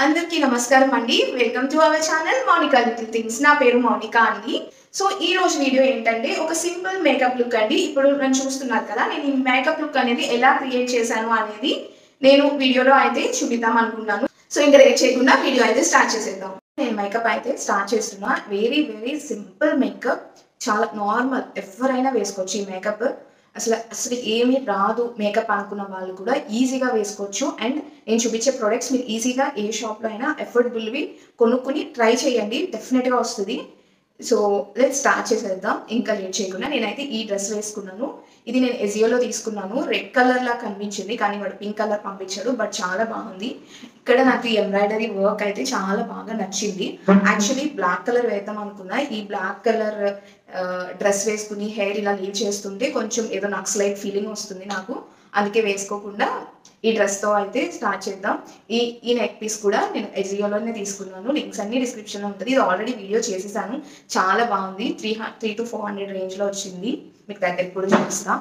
అందరికీ నమస్కారం అండి. Welcome to our channel Mounika little things. నా పేరు మౌనికా అండి. సో ఈ రోజు వీడియో ఏంటంటే ఒక సింపుల్ మేకప్ లుక్ అండి. ఇప్పుడు నన్ను చూస్తున్నారు కదా, నేను ఈ మేకప్ లుక్ అనేది ఎలా క్రియేట్ చేశాను అనేది నేను వీడియోలో అయితే చూపిద్దాం అనుకున్నాను. సో ఇంకా లేట్ చేయకుండా వీడియో అయితే స్టార్ట్ చేసేద్దాం. నేను మేకప్ అయితే స్టార్ట్ చేస్తున్నా. వెరీ వెరీ సింపుల్ మేకప్, చాలా నార్మల్, ఎవరైనా వేసుకోవచ్చు ఈ మేకప్. అసలు ఏమీ రాదు మేకప్ అనుకున్న వాళ్ళు కూడా ఈజీగా వేసుకోవచ్చు. అండ్ నేను చూపించే ప్రొడక్ట్స్ మీరు ఈజీగా ఏ షాప్లో అయినా అఫోర్డబుల్వి కొనుక్కుని ట్రై చేయండి, డెఫినెట్గా వస్తుంది. సో లెట్స్ స్టార్ట్ చేసేద్దాం ఇంకా లేట్ చేయకుండా. నేనైతే ఈ డ్రెస్ వేసుకున్నాను. ఇది నేను ఎజియోలో తీసుకున్నాను. రెడ్ కలర్ లా కనిపించింది కానీ వాడు పింక్ కలర్ పంపించాడు, బట్ చాలా బాగుంది. ఇక్కడ నాకు ఈ ఎంబ్రాయిడరీ వర్క్ అయితే చాలా బాగా నచ్చింది. యాక్చువల్లీ బ్లాక్ కలర్ వేద్దాం అనుకున్నా. ఈ బ్లాక్ కలర్ డ్రెస్ వేసుకుని హెయిర్ ఇలా లీవ్ చేస్తుంటే కొంచెం ఏదో నక్సలైట్ ఫీలింగ్ వస్తుంది నాకు. అందుకే వేసుకోకుండా ఈ డ్రెస్తో అయితే స్టార్ట్ చేద్దాం. ఈ నెక్ పీస్ కూడా నేను ఎజియోలోనే తీసుకున్నాను. లింక్స్ అన్ని డిస్క్రిప్షన్లో ఉంటుంది. ఇది ఆల్రెడీ వీడియో చేసేసాను, చాలా బాగుంది. 300 to 400 రేంజ్లో వచ్చింది. మీకు దగ్గరికి కూడా చూపిస్తా.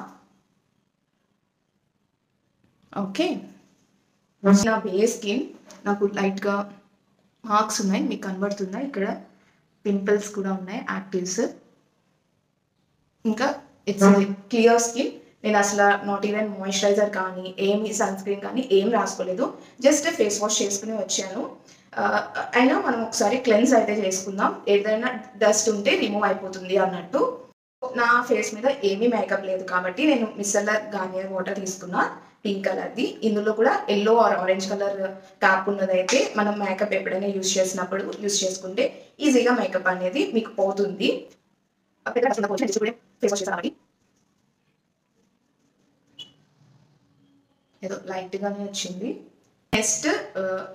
ఓకే, నా బేస్ స్కిన్ నాకు లైట్గా మార్క్స్ ఉన్నాయి, మీకు కనబడుతుందా? ఇక్కడ పింపుల్స్ కూడా ఉన్నాయి, యాక్టివ్స్. ఇంకా ఇట్స్ క్లియర్ స్కిన్. నేను అసలు నాట్ ఈవెన్ మాయిశ్చరైజర్ కానీ ఏమి సన్ స్క్రీన్ కానీ ఏం రాసుకోలేదు, జస్ట్ ఫేస్ వాష్ చేసుకుని వచ్చాను. అయినా మనం ఒకసారి క్లెన్స్ అయితే చేసుకుందాం, ఏదైనా డస్ట్ ఉంటే రిమూవ్ అయిపోతుంది అన్నట్టు. నా ఫేస్ మీద ఏమీ మేకప్ లేదు కాబట్టి నేను మిసెల్లర్ గార్నియర్ వాటర్ తీసుకున్నా, పింక్ కలర్ది. ఇందులో కూడా yellow or orange colour cap ఉన్నదైతే మనం మేకప్ ఎప్పుడైనా యూజ్ చేసినప్పుడు యూజ్ చేసుకుంటే ఈజీగా మేకప్ అనేది మీకు పోతుంది. ఫేస్ వాష్ చేసాను, ఏదో లైట్గానే వచ్చింది. నెక్స్ట్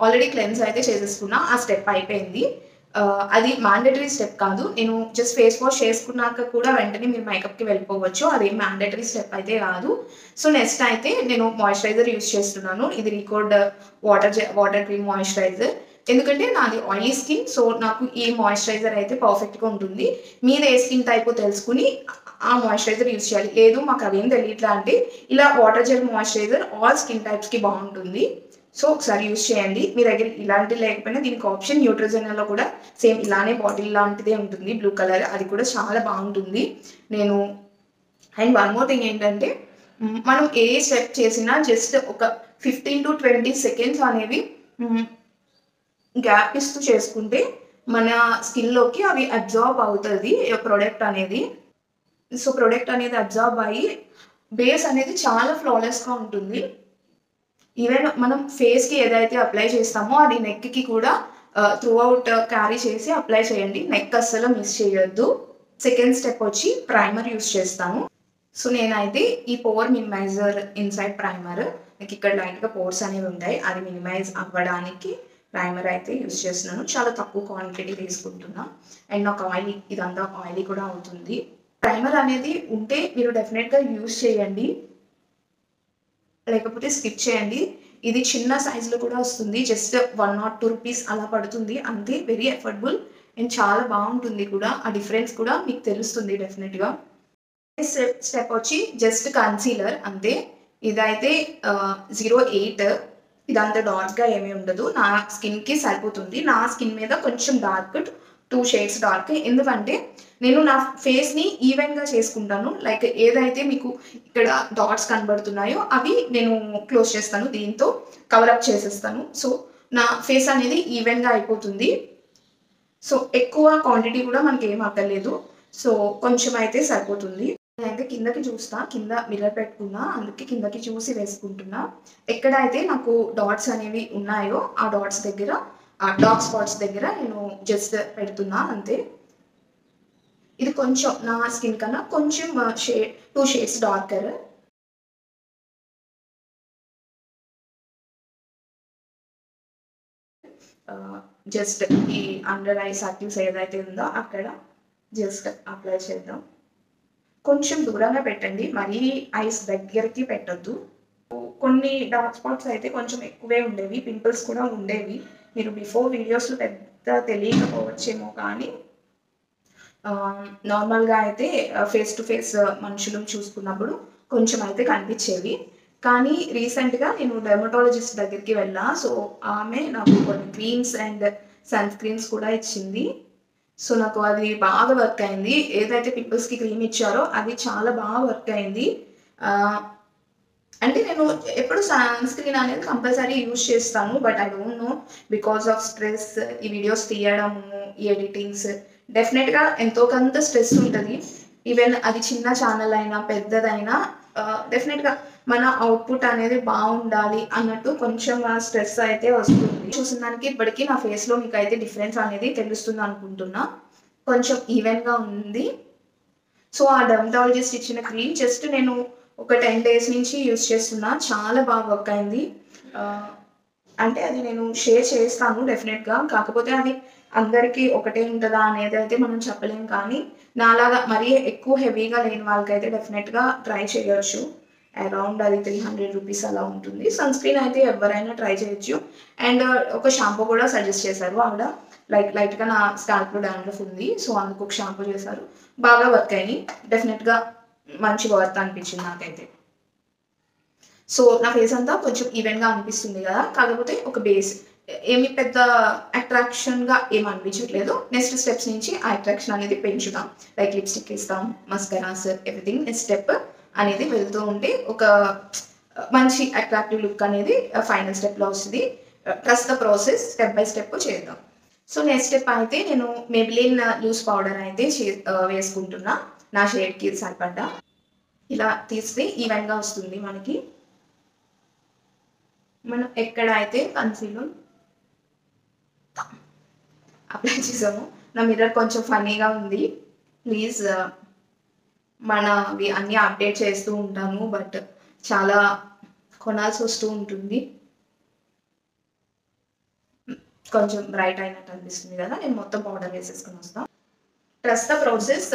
ఆల్రెడీ క్లెన్స్ అయితే చేసేసుకున్నా, ఆ స్టెప్ అయిపోయింది. అది మ్యాండేటరీ స్టెప్ కాదు, నేను జస్ట్ ఫేస్ వాష్ చేసుకున్నాక కూడా వెంటనే మీరు మేకప్కి వెళ్ళిపోవచ్చు, అదేం మ్యాండేటరీ స్టెప్ అయితే కాదు. సో నెక్స్ట్ అయితే నేను మాయిశ్చరైజర్ యూజ్ చేస్తున్నాను. ఇది రికార్డ్ వాటర్ క్రీమ్ మాయిశ్చరైజర్. ఎందుకంటే నాది ఆయిలీ స్కిన్, సో నాకు ఈ మాయిశ్చరైజర్ అయితే పర్ఫెక్ట్గా ఉంటుంది. మీది ఏ స్కిన్ టైప్ తెలుసుకుని ఆ మాయిశ్చరైజర్ యూజ్ చేయాలి. లేదు మాకు అదేం తెలియట్లా అంటే ఇలా water gel moisturizer all skin టైప్స్కి బాగుంటుంది. సో ఒకసారి యూజ్ చేయండి. మీ దగ్గర ఇలాంటి లేకపోయినా దీనికి ఆప్షన్ న్యూట్రోజెనాలో కూడా సేమ్ ఇలానే బాటిల్ లాంటిదే ఉంటుంది, బ్లూ కలర్, అది కూడా చాలా బాగుంటుంది. నేను అండ్ వన్ మోర్ థింగ్ ఏంటంటే, మనం ఏ స్టెప్ చేసినా జస్ట్ ఒక 15 to 20 seconds అనేవి గ్యాప్ ఇస్తూ చేసుకుంటే మన స్కిన్లోకి అవి అబ్జార్బ్ అవుతుంది ప్రోడక్ట్ అనేది. సో ప్రోడక్ట్ అనేది అబ్జార్బ్ అయ్యి బేస్ అనేది చాలా ఫ్లాలెస్గా ఉంటుంది. ఈవెన్ మనం ఫేస్కి ఏదైతే అప్లై చేస్తామో అది నెక్కి కూడా త్రూ అవుట్ క్యారీ చేసి అప్లై చేయండి, నెక్ అస్సలు మిస్ చేయొద్దు. సెకండ్ స్టెప్ వచ్చి ప్రైమర్ యూస్ చేస్తాను. సో నేనైతే ఈ పోర్ మినిమైజర్ ఇన్సైడ్ ప్రైమర్, నాకు ఇక్కడ లైట్గా పోర్స్ అనేవి ఉంటాయి, అది మినిమైజ్ అవ్వడానికి ప్రైమర్ అయితే యూస్ చేస్తున్నాను. చాలా తక్కువ క్వాంటిటీ తీసుకుంటున్నా. అండ్ నాకు ఆయిలీ, ఇదంతా ఆయిలీ కూడా అవుతుంది. ప్రైమర్ అనేది ఉంటే మీరు డెఫినెట్గా యూస్ చేయండి, లేకపోతే స్కిప్ చేయండి. ఇది చిన్న సైజులో కూడా వస్తుంది, జస్ట్ 1 or 2 rupees అలా పడుతుంది అంతే. వెరీ అఫోర్డబుల్ అండ్ చాలా బాగుంటుంది కూడా. ఆ డిఫరెన్స్ కూడా మీకు తెలుస్తుంది డెఫినెట్గా. స్టెప్ వచ్చి జస్ట్ కన్సీలర్ అంతే. ఇదైతే 08, ఇదంతా డార్క్గా ఏమీ ఉండదు, నా స్కిన్కి సరిపోతుంది. నా స్కిన్ మీద కొంచెం డార్క్, 2 shades డార్క్, ఎందుకంటే నేను నా ఫేస్ని ఈవెన్గా చేసుకుంటాను. లైక్ ఏదైతే మీకు ఇక్కడ డాట్స్ కనబడుతున్నాయో అవి నేను క్లోజ్ చేస్తాను, దీంతో కవరప్ చేసేస్తాను. సో నా ఫేస్ అనేది ఈవెన్గా అయిపోతుంది. సో ఎక్కువ క్వాంటిటీ కూడా మనకి ఏం అక్కర్లేదు, సో కొంచెం అయితే సరిపోతుంది. నేనైతే కిందకి చూస్తా, కింద మిర్రర్ పెట్టుకున్నా, అందుకే కిందకి చూసి వేసుకుంటున్నా. ఎక్కడైతే నాకు డాట్స్ అనేవి ఉన్నాయో ఆ డాట్స్ దగ్గర, ఆ డార్క్ స్పాట్స్ దగ్గర నేను జస్ట్ పెడుతున్నా అంతే. ఇది కొంచెం నా స్కిన్ కన్నా కొంచెం 2 shades డార్కర్. జస్ట్ ఈ అండర్ ఐ సర్కిల్స్ ఏదైతే ఉందో అక్కడ జస్ట్ అప్లై చేద్దాం. కొంచెం దూరంగా పెట్టండి, మరీ ఐస్ దగ్గరికి పెట్టద్దు. కొన్ని డార్క్ స్పాట్స్ అయితే కొంచెం ఎక్కువే ఉండేవి, పింపుల్స్ కూడా ఉండేవి. మీరు బిఫోర్ వీడియోస్లో పెద్ద తెలియకపోవచ్చేమో కానీ నార్మల్గా అయితే ఫేస్ టు ఫేస్ మనుషులు చూసుకున్నప్పుడు కొంచెం అయితే కనిపించేవి. కానీ రీసెంట్గా నేను డెర్మటాలజిస్ట్ దగ్గరికి వెళ్ళా. సో ఆమె నాకు కొన్ని క్రీమ్స్ అండ్ సన్ స్క్రీన్స్ కూడా ఇచ్చింది. సో నాకు అది బాగా వర్క్ అయింది. ఏదైతే పింపుల్స్కి క్రీమ్ ఇచ్చారో అది చాలా బాగా వర్క్ అయింది. అంటే నేను ఎప్పుడు సన్ స్క్రీన్ అనేది కంపల్సరీ యూజ్ చేస్తాను. But I don't know because of stress, ఈ వీడియోస్ తీయడము, ఈ ఎడిటింగ్స్ డెఫినెట్గా ఎంతో కొంత స్ట్రెస్ ఉంటుంది. ఈవెన్ అది చిన్న ఛానల్ అయినా పెద్దదైనా డెఫినెట్గా మన అవుట్పుట్ అనేది బాగుండాలి అన్నట్టు కొంచెం స్ట్రెస్ అయితే వస్తుంది. చూసిన దానికి ఇప్పటికీ నా ఫేస్లో మీకు అయితే డిఫరెన్స్ అనేది తెలుస్తుంది అనుకుంటున్నా. కొంచెం ఈవెన్గా ఉంది. సో ఆ డర్మటాలజిస్ట్ ఇచ్చిన క్రీమ్ జస్ట్ నేను ఒక 10 days నుంచి యూజ్ చేస్తున్నా. చాలా బాగా వర్క్ అయింది. అంటే అది నేను షేర్ చేస్తాను డెఫినెట్గా. కాకపోతే అది అందరికీ ఒకటే ఉంటుందా అనేది అయితే మనం చెప్పలేం. కానీ నాలాగా మరీ ఎక్కువ హెవీగా లేని వాళ్ళకైతే డెఫినెట్గా ట్రై చేయొచ్చు. అరౌండ్ అది 300 రూపీస్ అలా ఉంటుంది. సన్ స్క్రీన్ అయితే ఎవరైనా ట్రై చేయొచ్చు. అండ్ ఒక షాంపూ కూడా సజెస్ట్ చేశారు ఆవిడ. లైట్గా నా స్కాల్ప్లో డాండ్రఫ్ ఉంది. సో అందుకు ఒక షాంపూ చేశారు. బాగా వర్క్ అయ్యి డెఫినెట్గా మంచి వర్త్ అనిపించింది నాకైతే. సో నా ఫేస్ అంతా కొంచెం ఈవెన్గా అనిపిస్తుంది కదా. కాకపోతే ఒక బేస్ ఏమి పెద్ద అట్రాక్షన్గా ఏమి అనిపించట్లేదు. నెక్స్ట్ స్టెప్స్ నుంచి ఆ అట్రాక్షన్ అనేది పెంచుతాం. లైక్ లిప్స్టిక్ ఇస్తాం, మస్కరాస్, ఎవ్రీథింగ్ నెక్స్ట్ స్టెప్ అనేది వెళ్తూ ఉంటే ఒక మంచి అట్రాక్టివ్ లుక్ అనేది ఫైనల్ స్టెప్లో వస్తుంది. Trust the process, step by step చేద్దాం. సో నెక్స్ట్ స్టెప్ అయితే నేను మెబిలిన్ లూజ్ పౌడర్ అయితే వేసుకుంటున్నా. నా షేడ్కి సరిపడ్డా ఇలా తీస్తే ఈవెన్గా వస్తుంది మనకి. మనం ఎక్కడైతే కన్సీలర్ అప్లై చేసాము, నా మిర్రర్ కొంచెం ఫన్నీగా ఉంది. ప్లీజ్ మనవి అన్నీ అప్డేట్ చేస్తూ ఉంటాను, బట్ చాలా కొనాల్సి వస్తూ ఉంటుంది. కొంచెం బ్రైట్ అయినట్టు అనిపిస్తుంది కదా. నేను మొత్తం పౌడర్ వేసేసుకుని వస్తాను. Trust the process.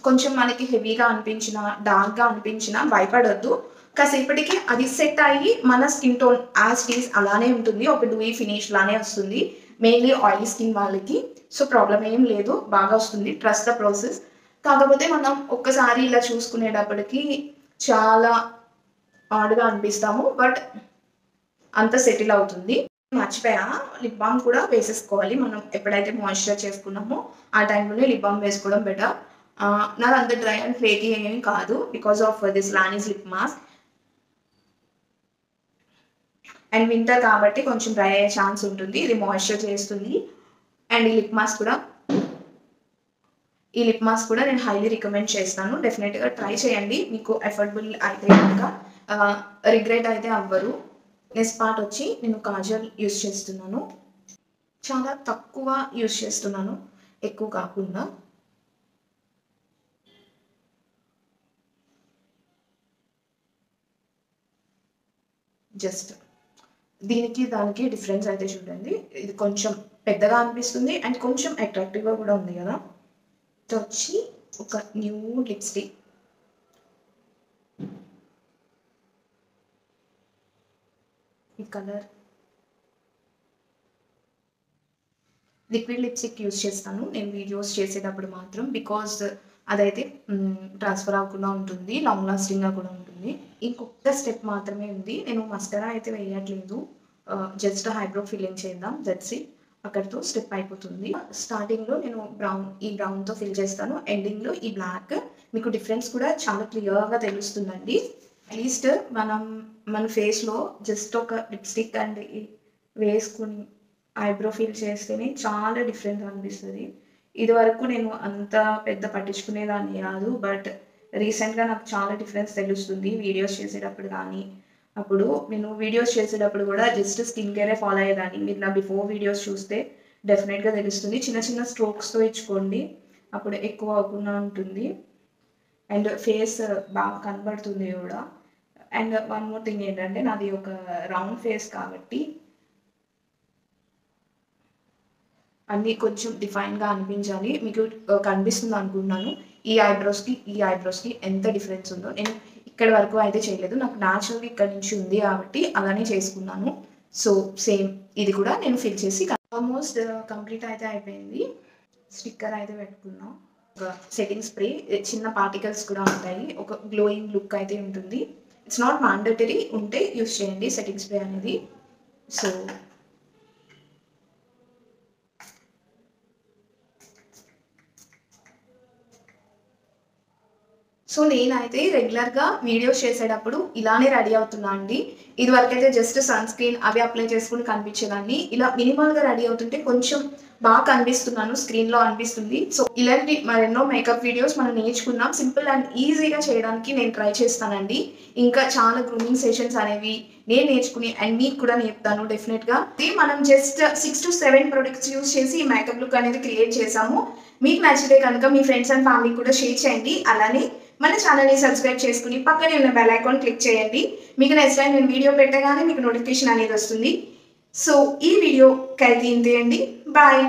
కొంచెం మనకి హెవీగా అనిపించినా, డార్క్గా అనిపించినా భయపడొద్దు. కాసేపటికి అది సెట్ అయ్యి మన స్కిన్ టోన్ యాజ్ టీస్ అలానే ఉంటుంది. ఒక డూయి ఫినిష్ లానే వస్తుంది, మెయిన్లీ ఆయిలీ స్కిన్ వాళ్ళకి. సో ప్రాబ్లం ఏం లేదు, బాగా వస్తుంది. Trust the process. కాకపోతే మనం ఒక్కసారి ఇలా చూసుకునేటప్పటికి చాలా ఆడ్గా అనిపిస్తాము, బట్ అంత సెటిల్ అవుతుంది. మర్చిపోయా, లిప్ బామ్ కూడా వేసేసుకోవాలి. మనం ఎప్పుడైతే మాయిశ్చర్ చేసుకున్నామో ఆ టైంలోనే లిప్ బామ్ వేసుకోవడం బెటర్. నాది అంత డ్రై అండ్ ఫ్లేకీ ఏమీ కాదు because of this Laneige lip mask. And winter కాబట్టి కొంచెం డ్రై అయ్యే ఛాన్స్ ఉంటుంది. ఇది మాయిశ్చర్ చేస్తుంది. అండ్ ఈ లిప్ మాస్క్ కూడా నేను హైలీ రికమెండ్ చేస్తాను. డెఫినెట్గా ట్రై చేయండి. మీకు అఫోర్డబుల్ అయితే కనుక రిగ్రెట్ అయితే అవ్వరు. నెక్స్ట్ పార్ట్ వచ్చి నేను కాజల్ యూస్ చేస్తున్నాను. చాలా తక్కువ యూస్ చేస్తున్నాను, ఎక్కువ కాకుండా. జస్ట్ దీనికి దానికి డిఫరెన్స్ అయితే చూడండి. ఇది కొంచెం పెద్దగా అనిపిస్తుంది అండ్ కొంచెం అట్రాక్టివ్గా కూడా ఉంది కదా. ఇది వచ్చి ఒక న్యూ లిప్స్టిక్. ఈ కలర్ లిక్విడ్ లిప్స్టిక్ యూజ్ చేస్తాను నేను వీడియోస్ చేసేటప్పుడు మాత్రం, బికాజ్ అదైతే ట్రాన్స్ఫర్ అవ్వకుండా ఉంటుంది, లాంగ్ లాస్టింగ్గా కూడా ఉంటుంది. ఇంకొక స్టెప్ మాత్రమే ఉంది. నేను మస్కరా అయితే వేయట్లేదు, జస్ట్ ఐబ్రో ఫిల్లింగ్ చేద్దాం, దట్స్ ఇట్. అక్కడితో స్టెప్ అయిపోతుంది. స్టార్టింగ్లో నేను ఈ బ్రౌన్తో ఫిల్ చేస్తాను, ఎండింగ్లో ఈ బ్లాక్. మీకు డిఫరెన్స్ కూడా చాలా క్లియర్గా తెలుస్తుందండి. అట్లీస్ట్ మన ఫేస్లో జస్ట్ ఒక లిప్స్టిక్ అండ్ వేసుకుని ఐబ్రో ఫిల్ చేస్తేనే చాలా డిఫరెంట్ అనిపిస్తుంది. ఇది వరకు నేను అంత పెద్ద పట్టించుకునేదాన్ని కాదు, బట్ రీసెంట్గా నాకు చాలా డిఫరెన్స్ తెలుస్తుంది వీడియోస్ చేసేటప్పుడు. కానీ అప్పుడు నేను వీడియోస్ చేసేటప్పుడు కూడా జస్ట్ స్కిన్ కేరే ఫాలో అయ్యేదాన్ని. మీరు నా బిఫోర్ వీడియోస్ చూస్తే డెఫినెట్గా తెలుస్తుంది. చిన్న చిన్న స్ట్రోక్స్తో ఇచ్చుకోండి, అప్పుడు ఎక్కువ అవ్వకుండా ఉంటుంది అండ్ ఫేస్ బాగా కనబడుతుంది కూడా. అండ్ వన్ మోర్ థింగ్ ఏంటంటే, నాది ఒక రౌండ్ ఫేస్ కాబట్టి అన్నీ కొంచెం డిఫైన్గా అనిపించాలి. మీకు కనిపిస్తుంది అనుకుంటున్నాను ఈ ఐబ్రోస్కి ఎంత డిఫరెన్స్ ఉందో. నేను ఇక్కడి వరకు అయితే చేయలేదు, నాకు న్యాచురల్గా ఇక్కడ నుంచి ఉంది కాబట్టి అలానే చేసుకున్నాను. సో సేమ్ ఇది కూడా నేను ఫిల్ చేసి ఆల్మోస్ట్ కంప్లీట్ అయితే అయిపోయింది. స్టిక్కర్ అయితే పెట్టుకున్నాం. ఒక సెట్టింగ్ స్ప్రే, చిన్న పార్టికల్స్ కూడా ఉంటాయి, ఒక గ్లోయింగ్ లుక్ అయితే ఉంటుంది. ఇట్స్ నాట్ మ్యాండటరీ, ఉంటే యూస్ చేయండి సెట్టింగ్ స్ప్రే అనేది. సో నేనైతే రెగ్యులర్గా వీడియోస్ చేసేటప్పుడు ఇలానే రెడీ అవుతున్నా అండి. ఇదివరకైతే జస్ట్ సన్ స్క్రీన్ అవి అప్లై చేసుకుని కనిపించేదాన్ని. ఇలా మినిమల్గా రెడీ అవుతుంటే కొంచెం బాగా కనిపిస్తున్నాను, స్క్రీన్లో అనిపిస్తుంది. సో ఇలాంటి మరెన్నో మేకప్ వీడియోస్ మనం నేర్చుకున్నాం. సింపుల్ అండ్ ఈజీగా చేయడానికి నేను ట్రై చేస్తానండి. ఇంకా చాలా గ్రూమింగ్ సెషన్స్ అనేవి నేను నేర్చుకుని అండ్ మీకు కూడా నేర్పుతాను డెఫినెట్గా. మనం జస్ట్ 6 to 7 ప్రొడక్ట్స్ యూస్ చేసి ఈ మేకప్ లుక్ అనేది క్రియేట్ చేసాము. మీకు నచ్చితే కనుక మీ ఫ్రెండ్స్ అండ్ ఫ్యామిలీ కూడా షేర్ చేయండి. అలానే మన ఛానల్ని సబ్స్క్రైబ్ చేసుకుని పక్కనే ఉన్న బెల్ ఐకాన్ క్లిక్ చేయండి. మీకు నెక్స్ట్ టైం నేను వీడియో పెట్టగానే మీకు నోటిఫికేషన్ అనేది వస్తుంది. సో ఈ వీడియోకి అయితే ఇంతే అండి. బాయ్.